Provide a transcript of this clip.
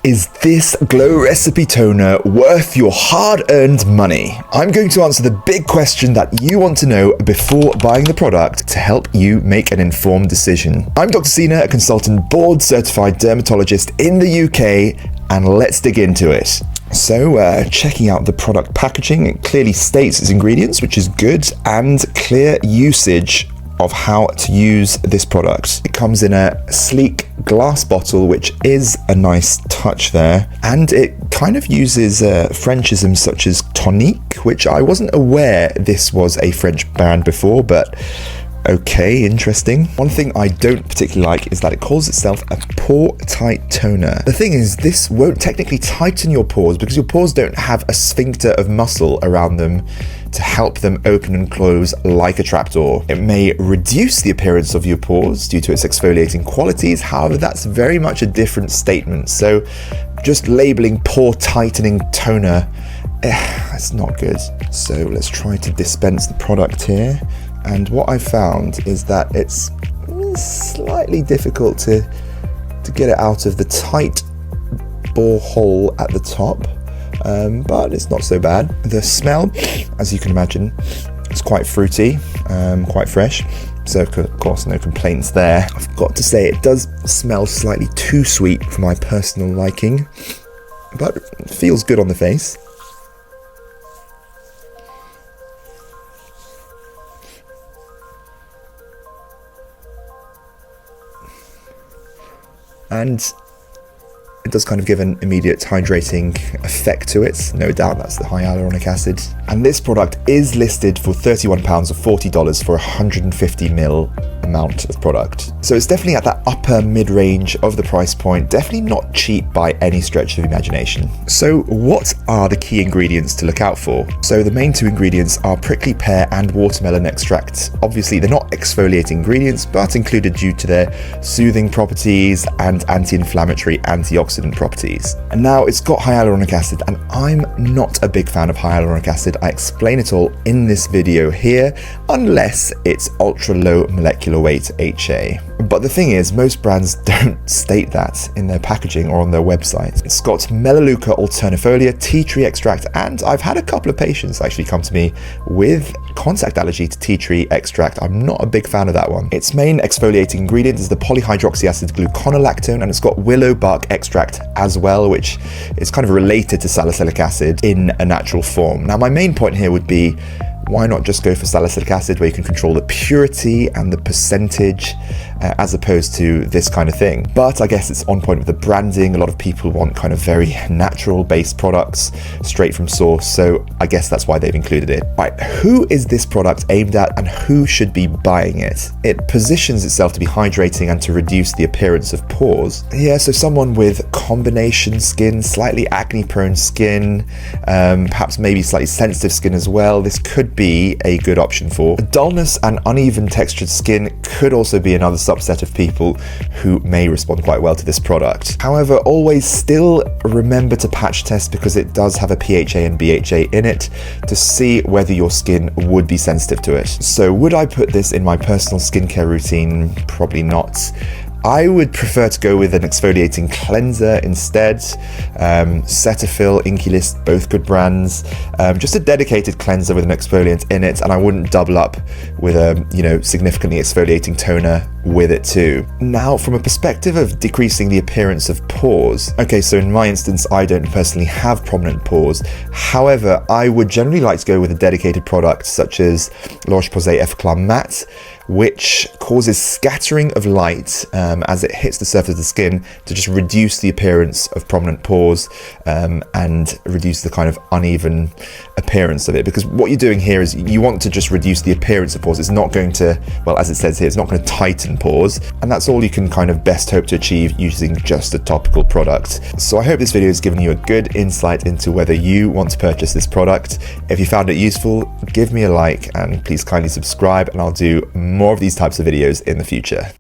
Is this Glow Recipe Toner worth your hard-earned money? I'm going to answer the big question that you want to know before buying the product to help you make an informed decision. I'm Dr. Sina, a consultant board-certified dermatologist in the UK, and let's dig into it. So, checking out the product packaging, it clearly states its ingredients, which is good, and clear usage of how to use this product. It comes in a sleek glass bottle, which is a nice touch there, and it kind of uses Frenchisms such as tonique, which I wasn't aware this was a French brand before, but okay, interesting. One thing I don't particularly like is that it calls itself a pore-tight toner. The thing is, this won't technically tighten your pores because your pores don't have a sphincter of muscle around them to help them open and close like a trapdoor. It may reduce the appearance of your pores due to its exfoliating qualities, however, that's very much a different statement. So just labeling pore tightening toner, that's not good. So let's try to dispense the product here. And what I found is that it's slightly difficult to get it out of the tight bore hole at the top, but it's not so bad. The smell, as you can imagine, is quite fruity, quite fresh. So of course, no complaints there. I've got to say it does smell slightly too sweet for my personal liking, but it feels good on the face. And it does kind of give an immediate hydrating effect to it. No doubt that's the hyaluronic acid. And this product is listed for £31 or $40 for 150ml amount of product. So it's definitely at that upper mid-range of the price point, definitely not cheap by any stretch of imagination. So what are the key ingredients to look out for? So the main two ingredients are prickly pear and watermelon extract. Obviously they're not exfoliating ingredients, but included due to their soothing properties and anti-inflammatory, antioxidant properties. And now it's got hyaluronic acid, and I'm not a big fan of hyaluronic acid. I explain it all in this video here, unless it's ultra low molecular weight HA. But the thing is, most brands don't state that in their packaging or on their website. It's got Melaleuca alternifolia, tea tree extract, and I've had a couple of patients actually come to me with contact allergy to tea tree extract. I'm not a big fan of that one. Its main exfoliating ingredient is the polyhydroxy acid gluconolactone, and it's got willow bark extract as well, which is kind of related to salicylic acid in a natural form. Now, my main point here would be, why not just go for salicylic acid where you can control the purity and the percentage as opposed to this kind of thing? But I guess it's on point with the branding. A lot of people want kind of very natural based products straight from source, so I guess that's why they've included it. Right, who is this product aimed at and who should be buying it? It positions itself to be hydrating and to reduce the appearance of pores. Yeah, so someone with combination skin, slightly acne prone skin, perhaps maybe slightly sensitive skin as well, this could be a good option for. Dullness and uneven textured skin could also be another subset of people who may respond quite well to this product. However, always still remember to patch test because it does have a PHA and BHA in it to see whether your skin would be sensitive to it. So would I put this in my personal skincare routine? Probably not. I would prefer to go with an exfoliating cleanser instead. Cetaphil, Inky List, both good brands. Just a dedicated cleanser with an exfoliant in it, and I wouldn't double up with a significantly exfoliating toner with it too. Now, from a perspective of decreasing the appearance of pores, okay, so in my instance, I don't personally have prominent pores. However, I would generally like to go with a dedicated product such as La Roche-Posay Effaclar Matte, which causes scattering of light as it hits the surface of the skin to just reduce the appearance of prominent pores and reduce the kind of uneven appearance of it. Because what you're doing here is you want to just reduce the appearance of pores. It's not going to, well, as it says here, it's not going to tighten pores, and that's all you can kind of best hope to achieve using just a topical product. So I hope this video has given you a good insight into whether you want to purchase this product. If you found it useful, give me a like and please kindly subscribe, and I'll do more of these types of videos in the future.